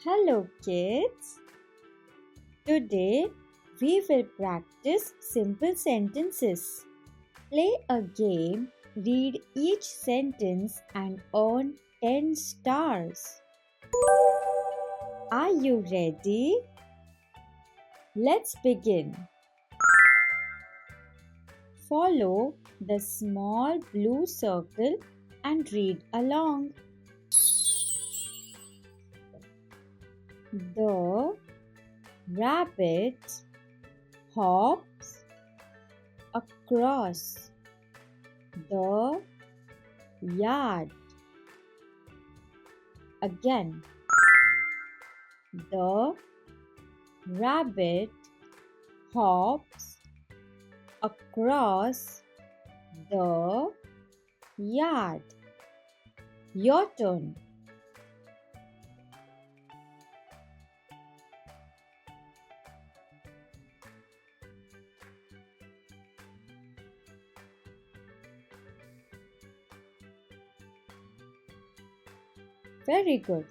Hello kids! Today we will practice simple sentences. Play a game, read each sentence and earn 10 stars. Are you ready? Let's begin. Follow the small blue circle and read along. The rabbit hops across the yard. Again, the rabbit hops across the yard. Your turn. Very good.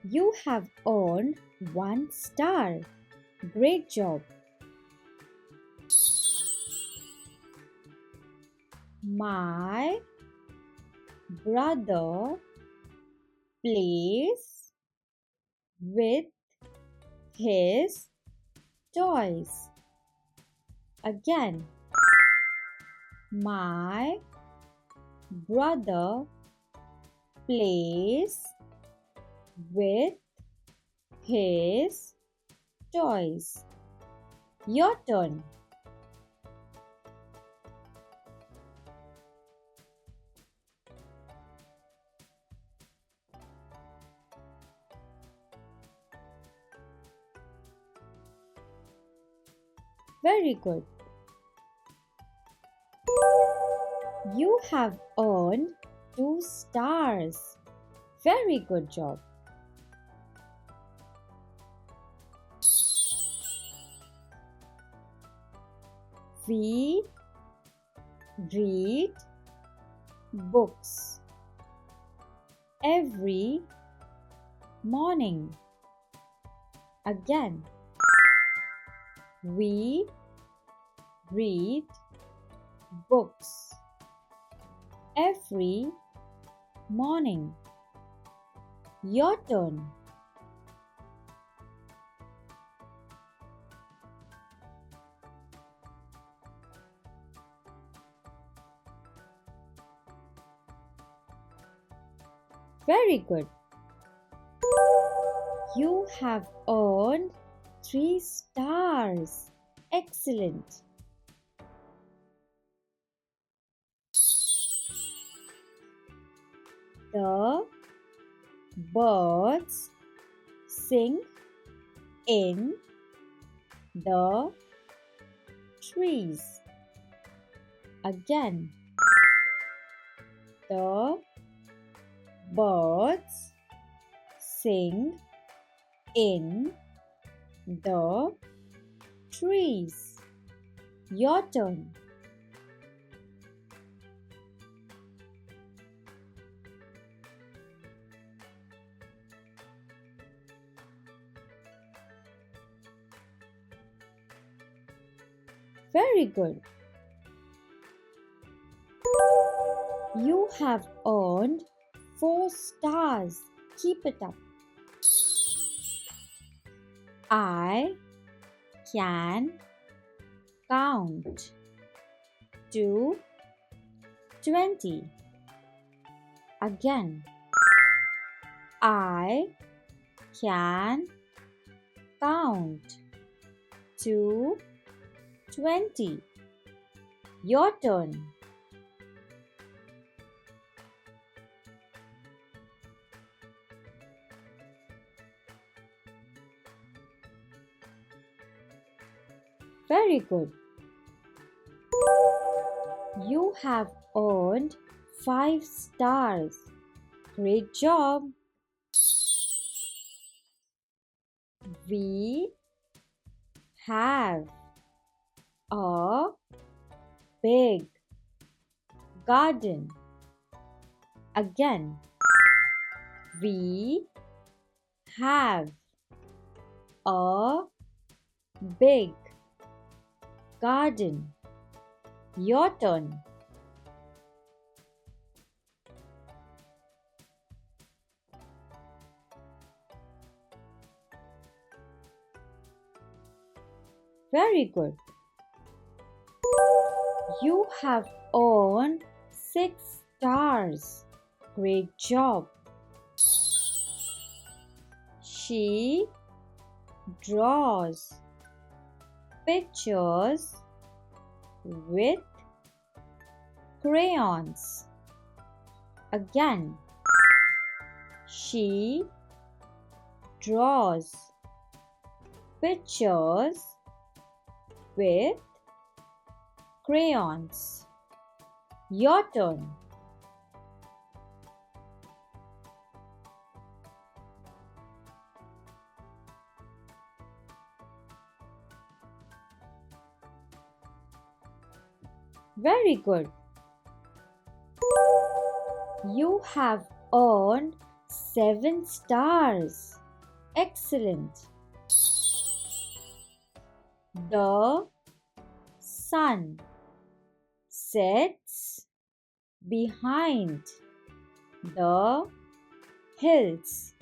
You have earned 1 star. Great job. My brother plays with his toys. Again. My brother plays with his toys. Your turn. Very good. You have earned 2 stars. Very good job. We read books every morning. Again, we read books every morning. Your turn. Very good. You have earned 3 stars. Excellent. The birds sing in the trees. Again, the birds sing in the trees. Your turn. Very good. You have earned 4 stars. Keep it up. I can count to 20. Again, I can count to 20. Your turn. Very good. You have earned 5 stars. Great job. We have a big garden. Again. We have a big garden. Your turn. Very good. You have earned 6 stars. Great job. She draws pictures with crayons. Again. She draws pictures with crayons. Your turn. Very good. You have earned 7 stars. Excellent. The sun sets behind the hills.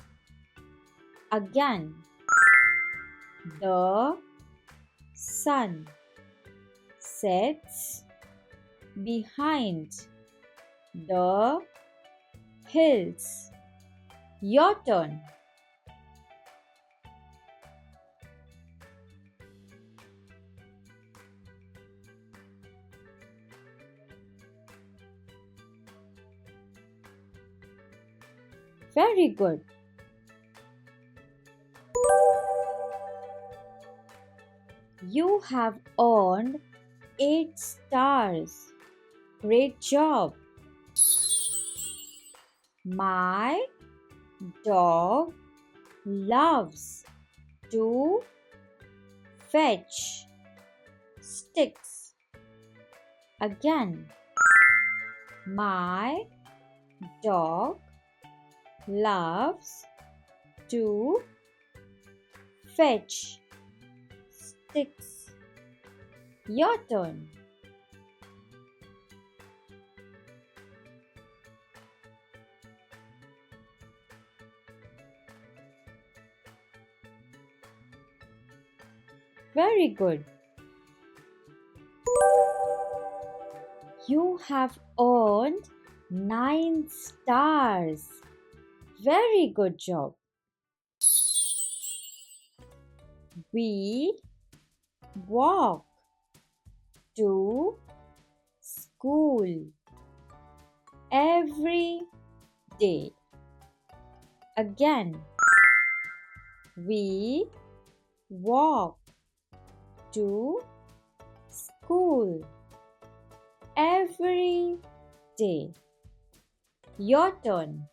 Again. The sun sets behind the hills. Your turn. Very good. You have earned 8 stars. Great job. My dog loves to fetch sticks. Again. My dog loves to fetch sticks. Your turn. Very good. You have earned 9 stars. Very good job. We walk to school every day. Again. We walk to school every day. Your turn.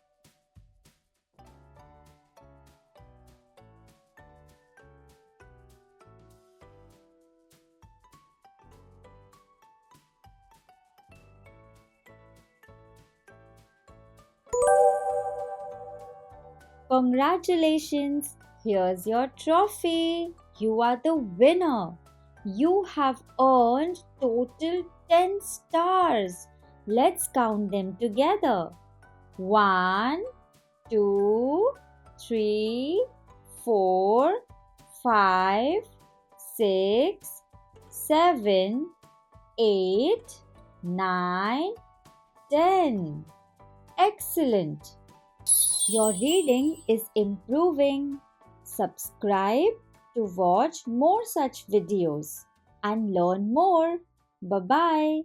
Congratulations! Here's your trophy. You are the winner. You have earned total 10 stars. Let's count them together. 1, 2, 3, 4, 5, 6, 7, 8, 9, 10. Excellent. Your reading is improving. Subscribe to watch more such videos and learn more. Bye-bye.